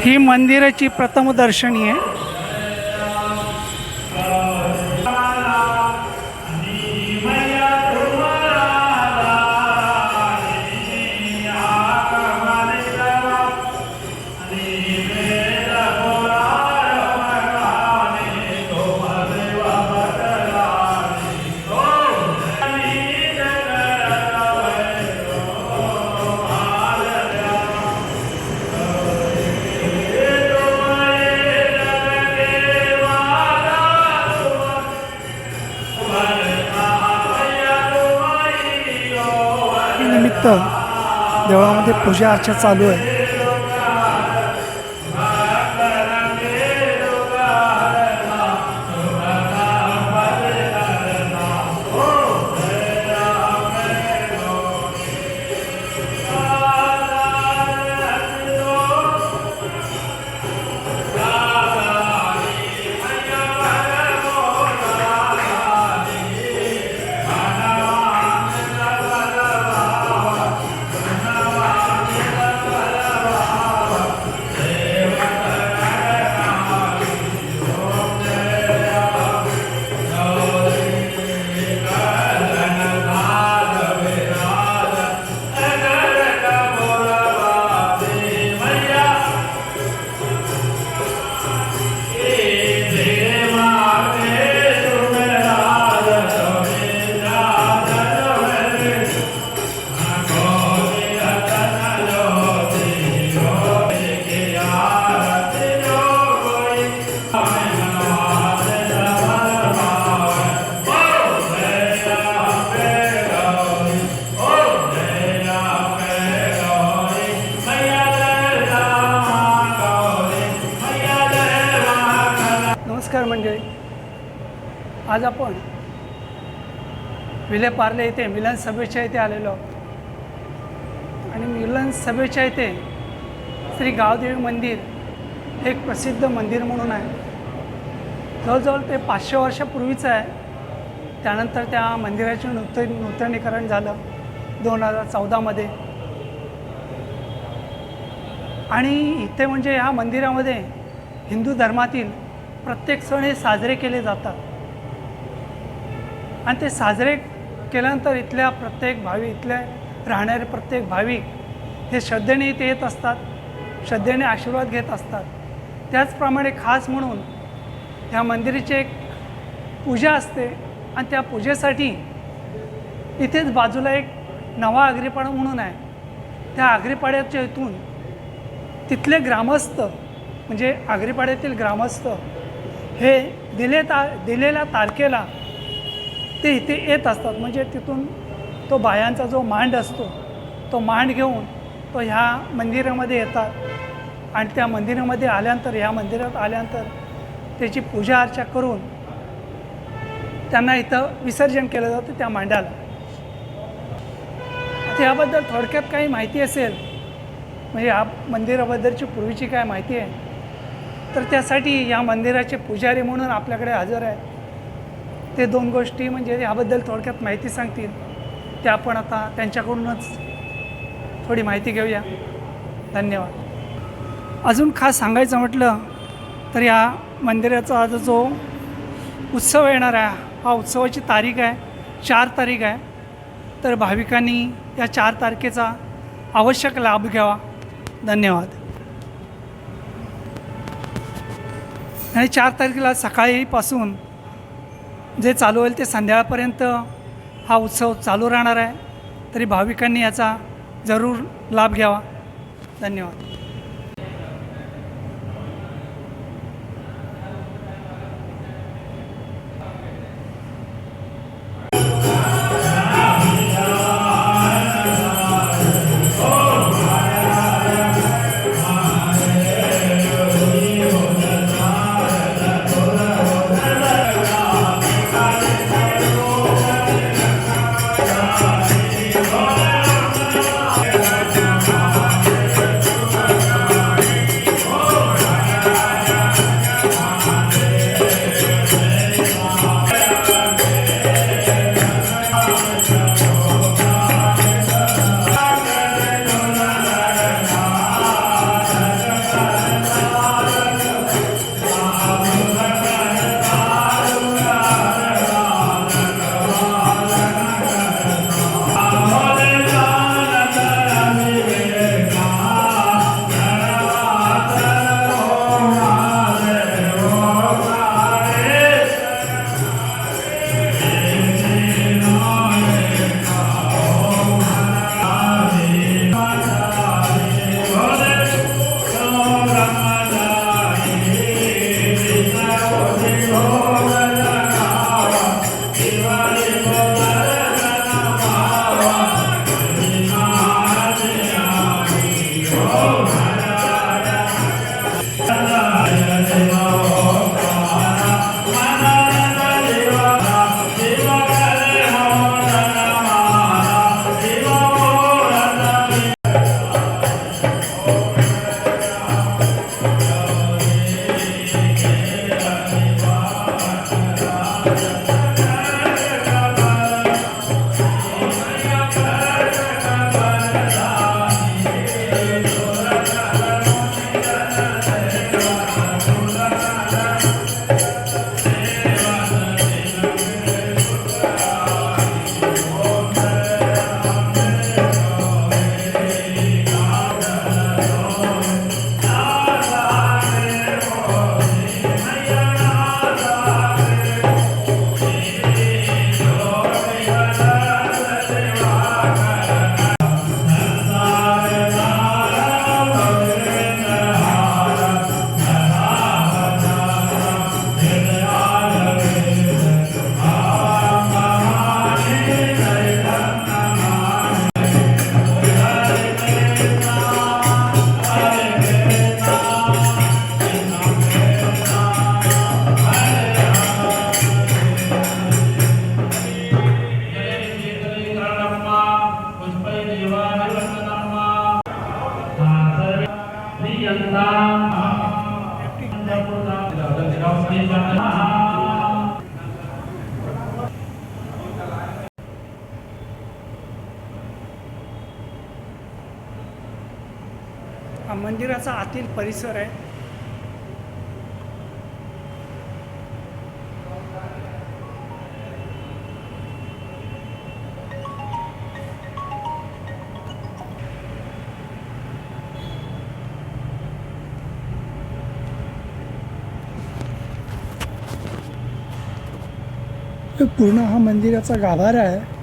ही मंदिराची प्रथमदर्शनी आहे. निमित्त देवळामध्ये पूजा अर्चा चालू आहे. नमस्कार मंडळी, आज आपण विलेपार्ले येथे मिलन सभेच्या इथे आलेलो आहोत. आणि मिलन सभेच्या इथे श्री गावदेवी मंदिर हे एक प्रसिद्ध मंदिर म्हणून आहे. जवळजवळ ते 500 वर्षापूर्वीचं आहे. त्यानंतर त्या मंदिराचे नूतनीकरण झालं 2014मध्ये. आणि इथे म्हणजे ह्या मंदिरामध्ये हिंदू धर्मातील प्रत्येक सण हे साजरे केले जातात. आणि ते साजरे केल्यानंतर इथल्या राहणारे प्रत्येक भाविक हे श्रद्धेने इथे येत असतात, श्रद्धेने आशीर्वाद घेत असतात. त्याचप्रमाणे खास म्हणून ह्या मंदिराची एक पूजा असते. आणि त्या पूजेसाठी इथेच बाजूला एक नवा आगरीपाडा म्हणून आहे. त्या आगरीपाड्याच्या इथून तिथले ग्रामस्थ म्हणजे आगरीपाड्यातील ग्रामस्थ हे दिलेल्या तारखेला ते इथे येत असतात. म्हणजे तिथून तो बायांचा जो मांड असतो तो मांड घेऊन तो ह्या मंदिरामध्ये येतात. आणि त्या मंदिरामध्ये आल्यानंतर ह्या मंदिरात आल्यानंतर त्याची पूजा अर्चा करून त्यांना इथं विसर्जन केलं जातं त्या मांडाला. त्याबद्दल थोडक्यात काही माहिती असेल म्हणजे या मंदिराबद्दलची पूर्वीची काय माहिती आहे तर त्यासाठी या मंदिराचे पुजारी म्हणून आपल्याकडे हजर आहे. ते 2 गोष्टी म्हणजे याबद्दल थोडक्यात माहिती सांगतील. ते आपण आता त्यांच्याकडूनच थोडी माहिती घेऊया. धन्यवाद. अजून खास सांगायचं म्हटलं तर या मंदिराचा आज जो उत्सव येणार आहे हा उत्सवाची तारीख आहे 4 तारीख आहे. तर भाविकांनी या 4 तारखेचा आवश्यक लाभ घ्यावा. धन्यवाद. आणि 4 तारखेला सकाळीपासून जे चालू होईल ते संध्याकाळपर्यंत हा उत्सव चालू राहणार आहे. तरी भाविकांनी याचा जरूर लाभ घ्यावा. धन्यवाद. हा मंदिराचा आतील परिसर आहे. पूर्ण हा मंदिराचा गाभारा आहे.